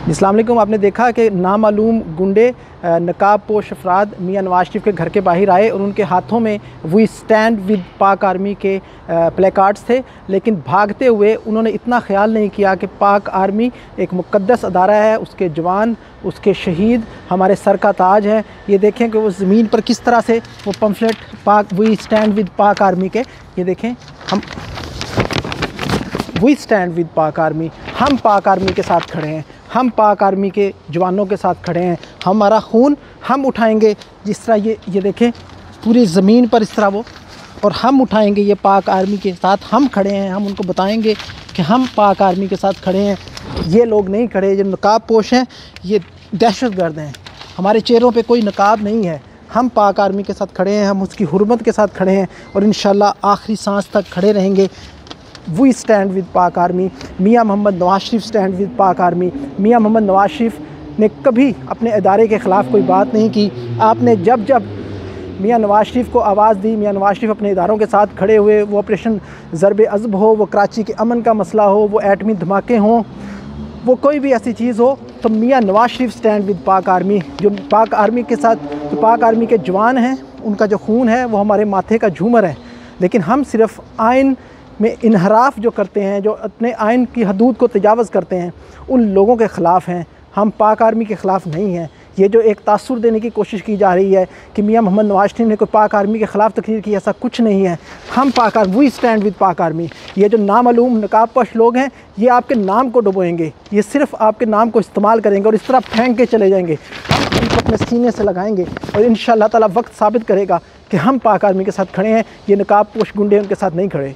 अस्सलाम वालेकुम। आपने देखा कि नामालूम गुंडे नकाब पोश अफराद मियां नवाज शरीफ के घर के बाहर आए और उनके हाथों में we stand with Pak army के प्लेकार्ड्स थे, लेकिन भागते हुए उन्होंने इतना ख्याल नहीं किया कि पाक आर्मी एक मुक़द्दस अदारा है, उसके जवान, उसके शहीद हमारे सर का ताज है। ये देखें कि वो ज़मीन पर किस तरह से वो पम्फलेट पाक we stand with Pak army के, ये देखें, हम we stand with Pak army, हम पाक आर्मी के साथ खड़े हैं, हम पाक आर्मी के जवानों के साथ खड़े हैं। हमारा खून हम उठाएंगे, जिस तरह ये देखें पूरी ज़मीन पर इस तरह वो, और हम उठाएंगे ये पाक आर्मी के साथ हम खड़े हैं। हम उनको बताएंगे कि हम पाक आर्मी के साथ खड़े हैं। ये लोग नहीं खड़े, जो नकाब पोश हैं ये दहशतगर्द हैं। हमारे चेहरों पे कोई नकाब नहीं है। हम पाक आर्मी के साथ खड़े हैं, हम उसकी हुर्मत के साथ खड़े हैं और इंशाल्लाह आखिरी सांस तक खड़े रहेंगे। We stand with Pak army. Mian Mohammad Nawaz Sharif stand with Pak army. Mian Mohammad Nawaz Sharif ने कभी अपने इदारे के ख़िलाफ़ कोई बात नहीं की। आपने जब जब मियां नवाज शरीफ को आवाज़ दी, मियां नवाज शरीफ अपने इदारों के साथ खड़े हुए, वो ऑपरेशन ज़रब अज़ब हो, वो कराची के अमन का मसला हो, वो एटमी धमाके हों, वो कोई भी ऐसी चीज़ हो, तो मियां Nawaz Sharif stand with Pak army. जो पाक आर्मी के साथ, जो पाक आर्मी के जवान हैं, उनका जो खून है वो हमारे माथे का झूमर है। लेकिन हम सिर्फ़ आइन में इनहराफ जो करते हैं, जो अपने आइन की हदूद को तजावज़ करते हैं, उन लोगों के ख़िलाफ़ हैं। हम पाक आर्मी के ख़िलाफ़ नहीं हैं। ये जो एक तासुर देने की कोशिश की जा रही है कि मियां मोहम्मद नवाज शरीफ ने कोई पाक आर्मी के ख़िलाफ़ तकरीर की, ऐसा कुछ नहीं है। हम पाक army, we stand with Pak army. ये जो नामालूम नकाबपोश लोग हैं, ये आपके नाम को डुबोएंगे, ये सिर्फ़ आपके नाम को इस्तेमाल करेंगे और इस तरह फेंक के चले जाएंगे। हम उनको अपने सीने से लगाएंगे और इंशाअल्लाह ताला वक्त साबित करेगा कि हम पाक आर्मी के साथ खड़े हैं। ये नकाबपोश गुंडे उनके साथ नहीं खड़े।